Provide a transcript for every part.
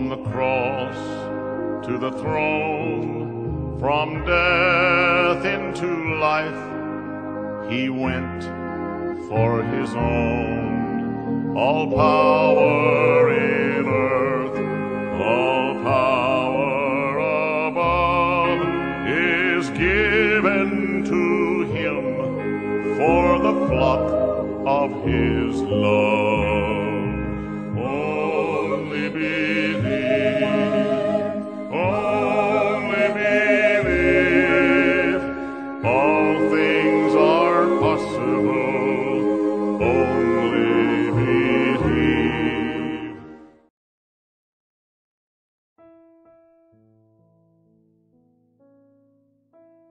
From the cross to the throne, from death into life, he went for his own. All power in earth, all power above is given to him for the flock of his love. Only believe, only believe, all things are possible, only believe.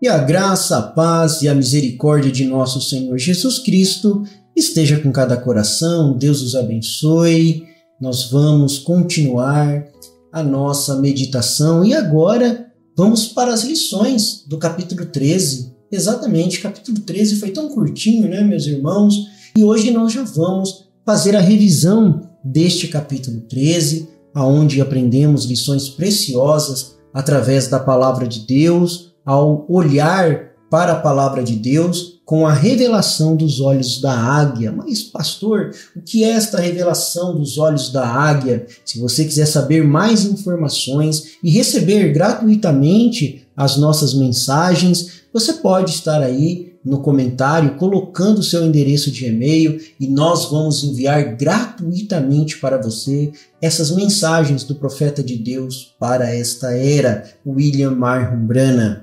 E a graça, a paz e a misericórdia de nosso Senhor Jesus Cristo esteja com cada coração. Deus os abençoe. Nós vamos continuar a nossa meditação e agora vamos para as lições do capítulo 13. Exatamente, capítulo 13 foi tão curtinho, né, meus irmãos? E hoje nós já vamos fazer a revisão deste capítulo 13, onde aprendemos lições preciosas através da palavra de Deus, ao olhar para a palavra de Deus com a revelação dos olhos da águia. Mas, pastor, o que é esta revelação dos olhos da águia? Se você quiser saber mais informações e receber gratuitamente as nossas mensagens, você pode estar aí no comentário colocando o seu endereço de e-mail e nós vamos enviar gratuitamente para você essas mensagens do profeta de Deus para esta era, William Marham Branham.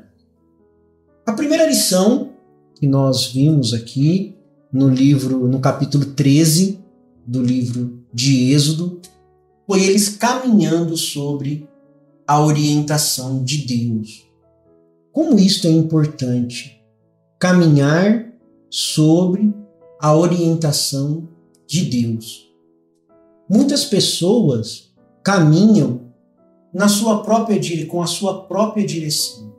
A primeira lição que nós vimos aqui no capítulo 13 do livro de Êxodo foi eles caminhando sobre a orientação de Deus. Como isto é importante, caminhar sobre a orientação de Deus. Muitas pessoas caminham com a sua própria direção,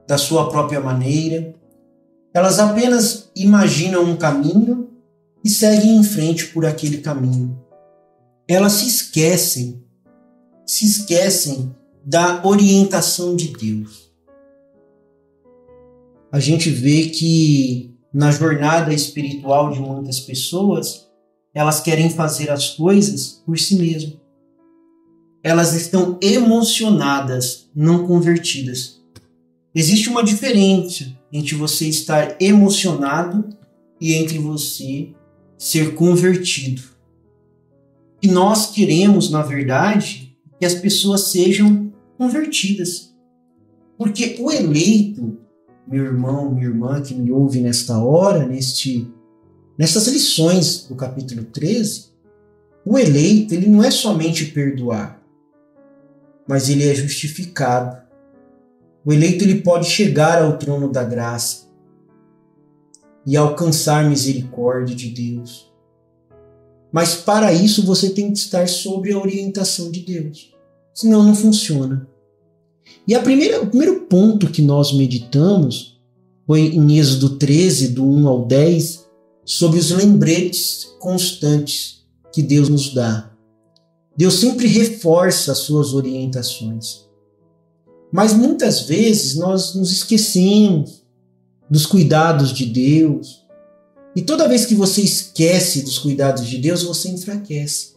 da sua própria maneira. Elas apenas imaginam um caminho e seguem em frente por aquele caminho. Elas se esquecem da orientação de Deus. A gente vê que na jornada espiritual de muitas pessoas, elas querem fazer as coisas por si mesmas. Elas estão emocionadas, não convertidas. Existe uma diferença entre você estar emocionado e entre você ser convertido. E nós queremos, na verdade, que as pessoas sejam convertidas. Porque o eleito, meu irmão, minha irmã que me ouve nesta hora, nessas lições do capítulo 13, o eleito, ele não é somente perdoar, mas ele é justificado. O eleito ele pode chegar ao trono da graça e alcançar misericórdia de Deus. Mas para isso você tem que estar sob a orientação de Deus. Senão não funciona. E o primeiro ponto que nós meditamos foi em Êxodo 13, do 1 ao 10, sobre os lembretes constantes que Deus nos dá. Deus sempre reforça as suas orientações. Mas muitas vezes nós nos esquecemos dos cuidados de Deus. E toda vez que você esquece dos cuidados de Deus, você enfraquece.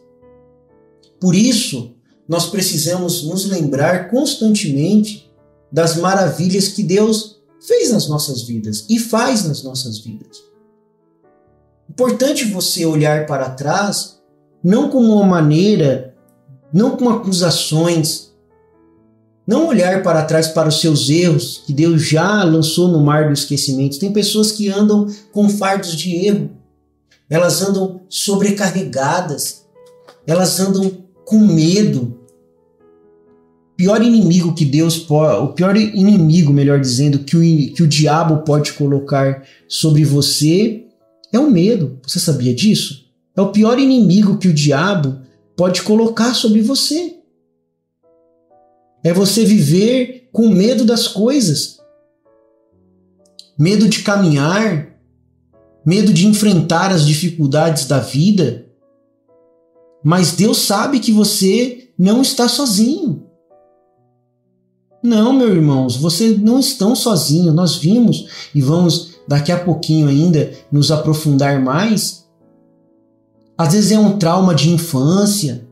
Por isso, nós precisamos nos lembrar constantemente das maravilhas que Deus fez nas nossas vidas e faz nas nossas vidas. Importante você olhar para trás, não como uma maneira, não com acusações, não olhar para trás para os seus erros que Deus já lançou no mar do esquecimento. Tem pessoas que andam com fardos de erro. Elas andam sobrecarregadas. Elas andam com medo. O pior inimigo, melhor dizendo, que o diabo pode colocar sobre você é o medo. Você sabia disso? É o pior inimigo que o diabo pode colocar sobre você. É você viver com medo das coisas, medo de caminhar, medo de enfrentar as dificuldades da vida. Mas Deus sabe que você não está sozinho. Não, meus irmãos, vocês não estão sozinhos. Nós vimos e vamos daqui a pouquinho ainda nos aprofundar mais. Às vezes é um trauma de infância.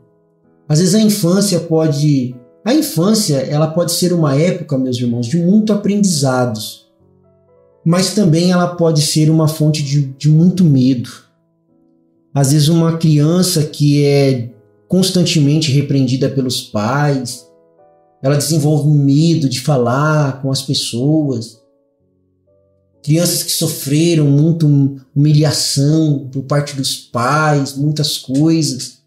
Às vezes a infância ela pode ser uma época, meus irmãos, de muito aprendizados. Mas também ela pode ser uma fonte de muito medo. Às vezes uma criança que é constantemente repreendida pelos pais, ela desenvolve medo de falar com as pessoas. Crianças que sofreram muita humilhação por parte dos pais, muitas coisas.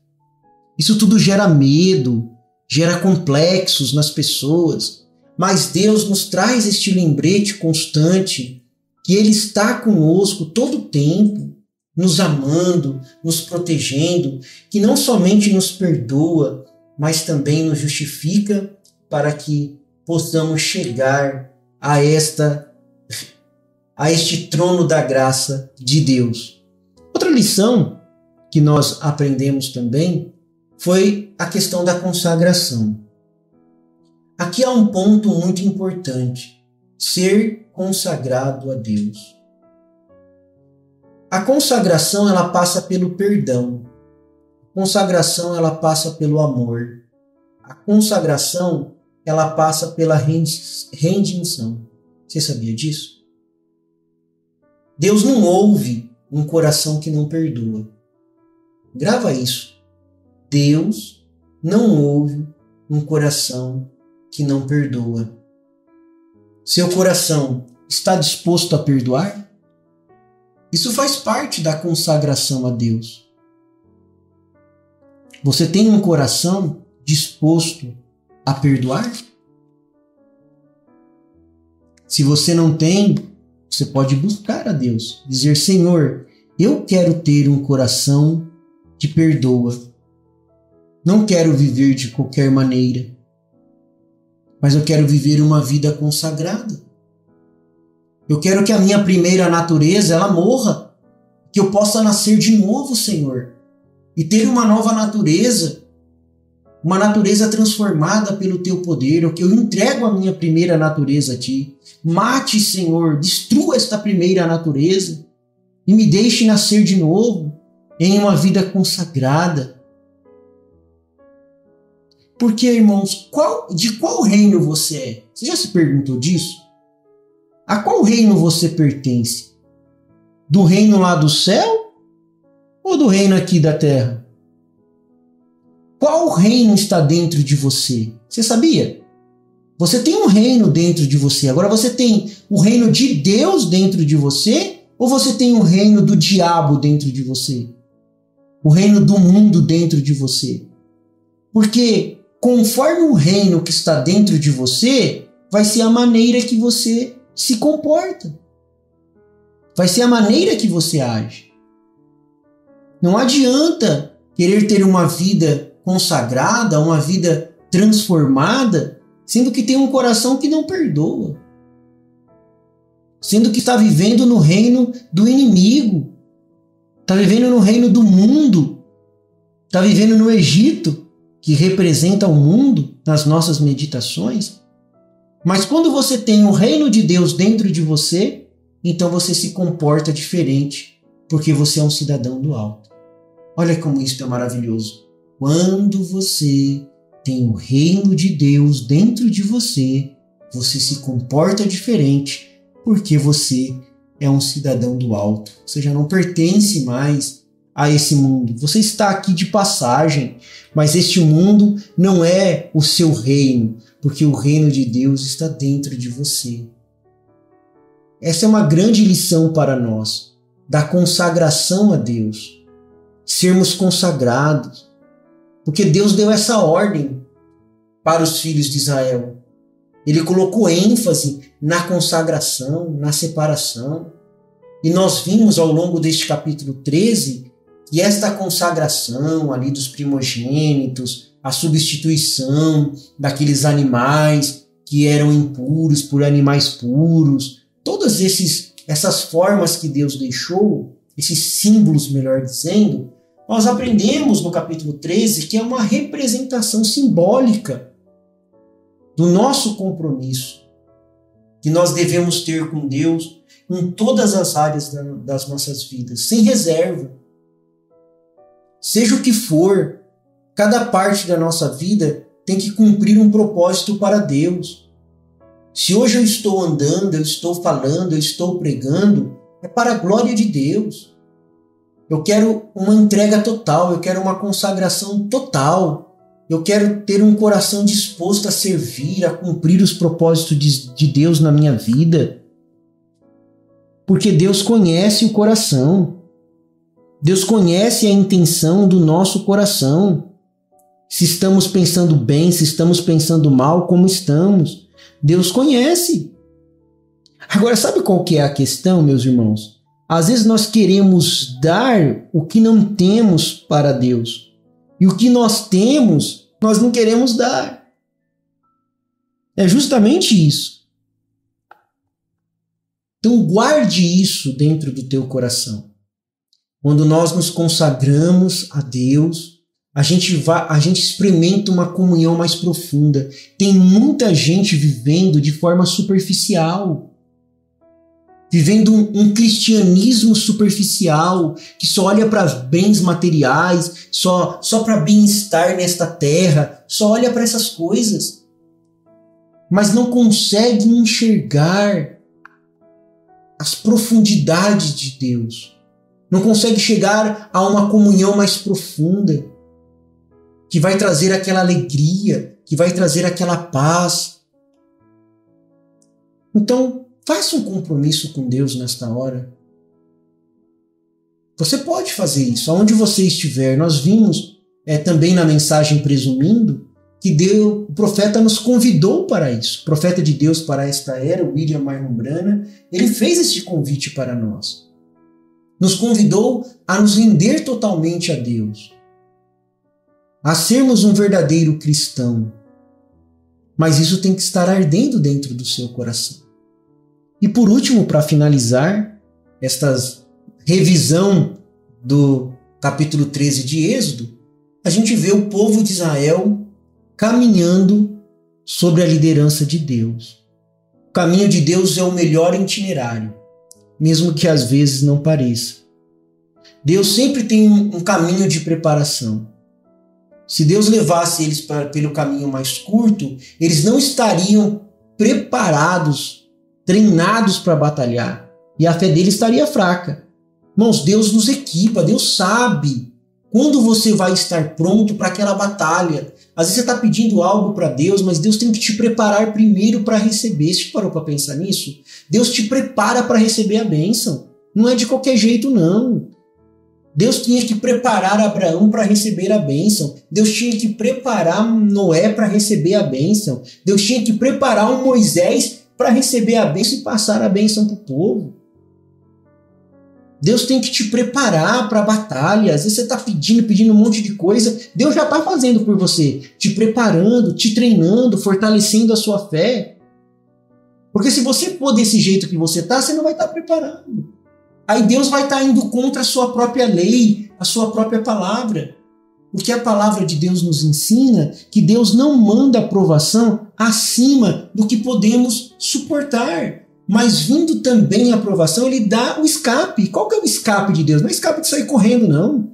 Isso tudo gera medo, gera complexos nas pessoas. Mas Deus nos traz este lembrete constante que Ele está conosco todo o tempo, nos amando, nos protegendo, que não somente nos perdoa, mas também nos justifica para que possamos chegar a este trono da graça de Deus. Outra lição que nós aprendemos também foi a questão da consagração. Aqui há um ponto muito importante: ser consagrado a Deus. A consagração ela passa pelo perdão. A consagração ela passa pelo amor. A consagração ela passa pela redenção. Você sabia disso? Deus não ouve um coração que não perdoa. Grava isso. Deus não ouve um coração que não perdoa. Seu coração está disposto a perdoar? Isso faz parte da consagração a Deus. Você tem um coração disposto a perdoar? Se você não tem, você pode buscar a Deus. Dizer: Senhor, eu quero ter um coração que perdoa. Não quero viver de qualquer maneira, mas eu quero viver uma vida consagrada. Eu quero que a minha primeira natureza ela morra, que eu possa nascer de novo, Senhor, e ter uma nova natureza, uma natureza transformada pelo Teu poder. Eu entrego a minha primeira natureza a Ti. Mate, Senhor, destrua esta primeira natureza e me deixe nascer de novo em uma vida consagrada. Porque, irmãos, de qual reino você é? Você já se perguntou disso? A qual reino você pertence? Do reino lá do céu ou do reino aqui da terra? Qual reino está dentro de você? Você sabia? Você tem um reino dentro de você. Agora você tem o reino de Deus dentro de você ou você tem o reino do diabo dentro de você? O reino do mundo dentro de você? Porque conforme o reino que está dentro de você, vai ser a maneira que você se comporta. Vai ser a maneira que você age. Não adianta querer ter uma vida consagrada, uma vida transformada, sendo que tem um coração que não perdoa. Sendo que está vivendo no reino do inimigo. Está vivendo no reino do mundo. Está vivendo no Egito, que representa o mundo nas nossas meditações. Mas quando você tem o reino de Deus dentro de você, então você se comporta diferente, porque você é um cidadão do alto. Olha como isso é maravilhoso. Quando você tem o reino de Deus dentro de você, você se comporta diferente, porque você é um cidadão do alto. Você já não pertence mais a esse mundo. Você está aqui de passagem, mas este mundo não é o seu reino, porque o reino de Deus está dentro de você. Essa é uma grande lição para nós, da consagração a Deus. Sermos consagrados, porque Deus deu essa ordem para os filhos de Israel. Ele colocou ênfase na consagração, na separação. E nós vimos ao longo deste capítulo 13 que esta consagração ali dos primogênitos, a substituição daqueles animais que eram impuros por animais puros, todas essas formas que Deus deixou, esses símbolos, melhor dizendo, nós aprendemos no capítulo 13 que é uma representação simbólica do nosso compromisso que nós devemos ter com Deus em todas as áreas das nossas vidas, sem reserva. Seja o que for, cada parte da nossa vida tem que cumprir um propósito para Deus. Se hoje eu estou andando, eu estou falando, eu estou pregando, é para a glória de Deus. Eu quero uma entrega total, eu quero uma consagração total. Eu quero ter um coração disposto a servir, a cumprir os propósitos de Deus na minha vida. Porque Deus conhece o coração. Deus conhece a intenção do nosso coração. Se estamos pensando bem, se estamos pensando mal, como estamos. Deus conhece. Agora, sabe qual que é a questão, meus irmãos? Às vezes nós queremos dar o que não temos para Deus. E o que nós temos, nós não queremos dar. É justamente isso. Então guarde isso dentro do teu coração. Quando nós nos consagramos a Deus, a gente experimenta uma comunhão mais profunda. Tem muita gente vivendo de forma superficial. Vivendo um cristianismo superficial, que só olha para bens materiais, só para bem-estar nesta terra, só olha para essas coisas, mas não consegue enxergar as profundidades de Deus, não consegue chegar a uma comunhão mais profunda, que vai trazer aquela alegria, que vai trazer aquela paz. Então, faça um compromisso com Deus nesta hora. Você pode fazer isso, aonde você estiver. Nós vimos também na mensagem presumindo que o profeta nos convidou para isso. O profeta de Deus para esta era, William Marion Branham, ele fez este convite para nós. Nos convidou a nos render totalmente a Deus, a sermos um verdadeiro cristão. Mas isso tem que estar ardendo dentro do seu coração. E por último, para finalizar esta revisão do capítulo 13 de Êxodo, a gente vê o povo de Israel caminhando sobre a liderança de Deus. O caminho de Deus é o melhor itinerário, mesmo que às vezes não pareça. Deus sempre tem um caminho de preparação. Se Deus levasse eles pelo caminho mais curto, eles não estariam preparados, treinados para batalhar, e a fé deles estaria fraca. Irmãos, Deus nos equipa, Deus sabe quando você vai estar pronto para aquela batalha. Às vezes você está pedindo algo para Deus, mas Deus tem que te preparar primeiro para receber. Você parou para pensar nisso? Deus te prepara para receber a bênção. Não é de qualquer jeito, não. Deus tinha que preparar Abraão para receber a bênção. Deus tinha que preparar Noé para receber a bênção. Deus tinha que preparar um Moisés para receber a bênção e passar a bênção para o povo. Deus tem que te preparar para a batalha. Às vezes você está pedindo um monte de coisa. Deus já está fazendo por você, te preparando, te treinando, fortalecendo a sua fé. Porque se você for desse jeito que você está, você não vai estar preparado. Aí Deus vai estar indo contra a sua própria lei, a sua própria palavra. Porque a palavra de Deus nos ensina que Deus não manda aprovação acima do que podemos suportar. Mas vindo também a aprovação, ele dá o escape. Qual que é o escape de Deus? Não é o escape de sair correndo, não.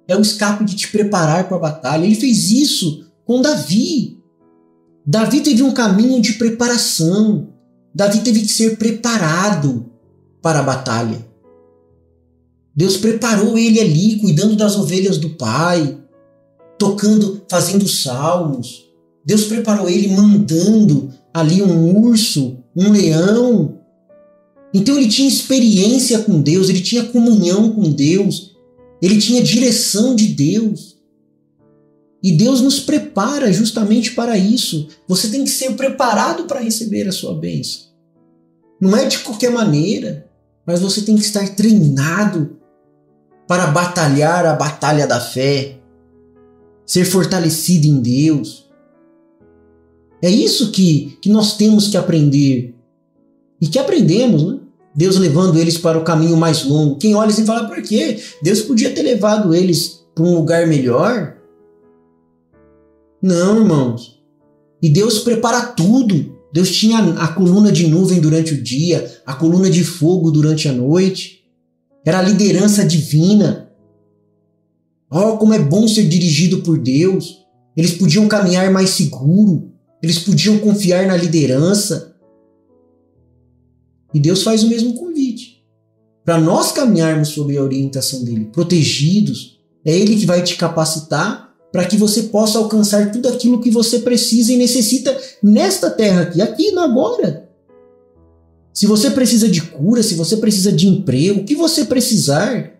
É o escape de te preparar para a batalha. Ele fez isso com Davi. Davi teve um caminho de preparação. Davi teve que ser preparado para a batalha. Deus preparou ele ali, cuidando das ovelhas do pai, tocando, fazendo salmos. Deus preparou ele mandando ali um urso, um leão. Então ele tinha experiência com Deus, ele tinha comunhão com Deus, ele tinha direção de Deus. E Deus nos prepara justamente para isso. Você tem que ser preparado para receber a sua bênção. Não é de qualquer maneira, mas você tem que estar treinado para batalhar a batalha da fé, ser fortalecido em Deus. É isso que nós temos que aprender. E que aprendemos, né? Deus levando eles para o caminho mais longo. Quem olha assim fala, por quê? Deus podia ter levado eles para um lugar melhor. Não, irmãos. E Deus prepara tudo. Deus tinha a coluna de nuvem durante o dia, a coluna de fogo durante a noite. Era a liderança divina. Oh, como é bom ser dirigido por Deus. Eles podiam caminhar mais seguro. Eles podiam confiar na liderança. E Deus faz o mesmo convite. Para nós caminharmos sob a orientação dele, protegidos, é ele que vai te capacitar para que você possa alcançar tudo aquilo que você precisa e necessita nesta terra aqui no agora. Se você precisa de cura, se você precisa de emprego, o que você precisar.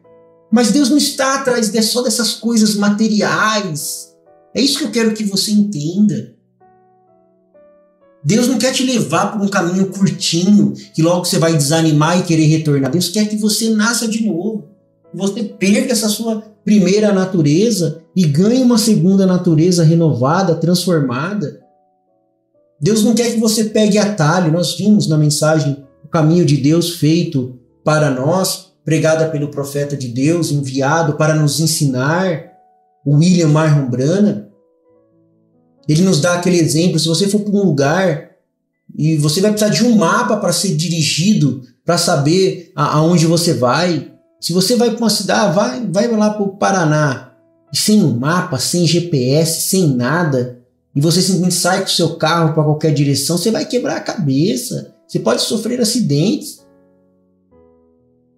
Mas Deus não está atrás só dessas coisas materiais. É isso que eu quero que você entenda. Deus não quer te levar por um caminho curtinho, que logo você vai desanimar e querer retornar. Deus quer que você nasça de novo. Você perca essa sua primeira natureza e ganhe uma segunda natureza renovada, transformada. Deus não quer que você pegue atalho. Nós vimos na mensagem o caminho de Deus feito para nós, pregada pelo profeta de Deus, enviado para nos ensinar, o William Marron Branham. Ele nos dá aquele exemplo, se você for para um lugar e você vai precisar de um mapa para ser dirigido, para saber aonde você vai. Se você vai para uma cidade, vai lá para o Paraná, sem um mapa, sem GPS, sem nada, e você simplesmente sai com o seu carro para qualquer direção, você vai quebrar a cabeça, você pode sofrer acidentes,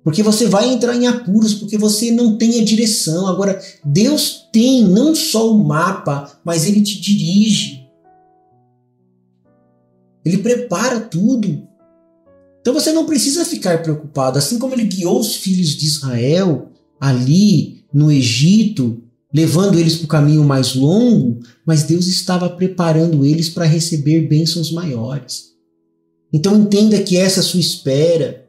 porque você vai entrar em apuros, porque você não tem a direção. Agora, Deus tem não só o mapa, mas Ele te dirige. Ele prepara tudo. Então você não precisa ficar preocupado. Assim como Ele guiou os filhos de Israel ali no Egito, levando eles para o caminho mais longo, mas Deus estava preparando eles para receber bênçãos maiores. Então entenda que essa sua espera,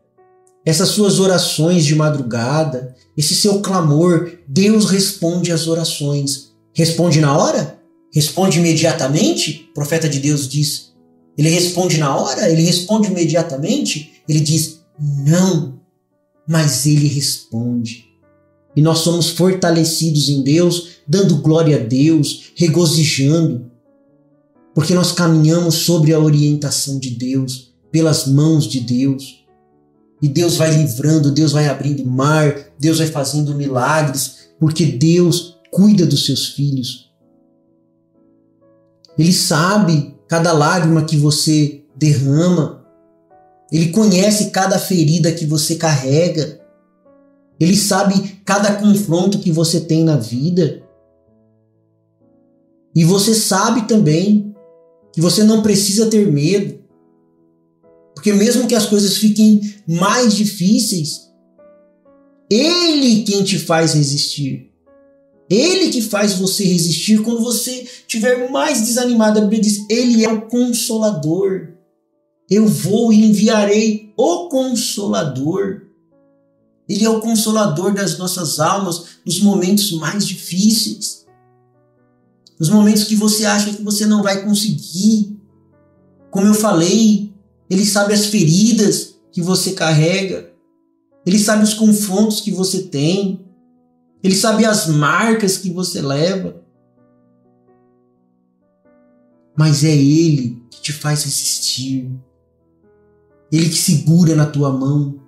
essas suas orações de madrugada, esse seu clamor, Deus responde às orações. Responde na hora? Responde imediatamente? O profeta de Deus diz. Ele responde na hora? Ele responde imediatamente? Ele diz, não, mas ele responde. E nós somos fortalecidos em Deus, dando glória a Deus, regozijando, porque nós caminhamos sobre a orientação de Deus, pelas mãos de Deus. E Deus vai livrando, Deus vai abrindo mar, Deus vai fazendo milagres, porque Deus cuida dos seus filhos. Ele sabe cada lágrima que você derrama. Ele conhece cada ferida que você carrega. Ele sabe cada confronto que você tem na vida. E você sabe também que você não precisa ter medo. Porque mesmo que as coisas fiquem mais difíceis, Ele quem te faz resistir. Ele que faz você resistir quando você estiver mais desanimado. A Bíblia diz, Ele é o Consolador. Eu vou e enviarei o Consolador. Ele é o Consolador das nossas almas nos momentos mais difíceis. Nos momentos que você acha que você não vai conseguir. Como eu falei, Ele sabe as feridas que você carrega. Ele sabe os confrontos que você tem. Ele sabe as marcas que você leva. Mas é Ele que te faz resistir. Ele que segura na tua mão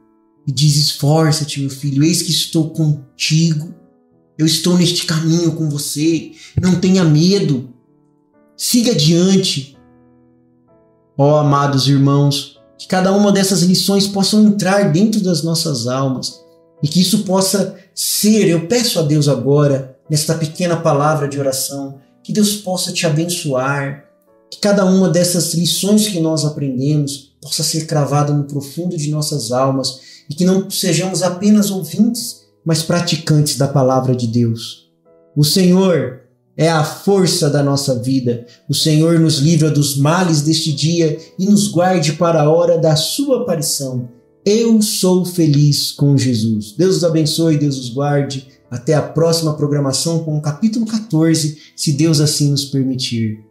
e diz, esforça-te, meu filho, eis que estou contigo. Eu estou neste caminho com você. Não tenha medo. Siga adiante. Ó, amados irmãos, que cada uma dessas lições possam entrar dentro das nossas almas e que isso possa ser, eu peço a Deus agora, nesta pequena palavra de oração, que Deus possa te abençoar, que cada uma dessas lições que nós aprendemos possa ser cravada no profundo de nossas almas e que não sejamos apenas ouvintes, mas praticantes da palavra de Deus. O Senhor é a força da nossa vida. O Senhor nos livra dos males deste dia e nos guarde para a hora da sua aparição. Eu sou feliz com Jesus. Deus os abençoe, Deus os guarde. Até a próxima programação com o capítulo 14, se Deus assim nos permitir.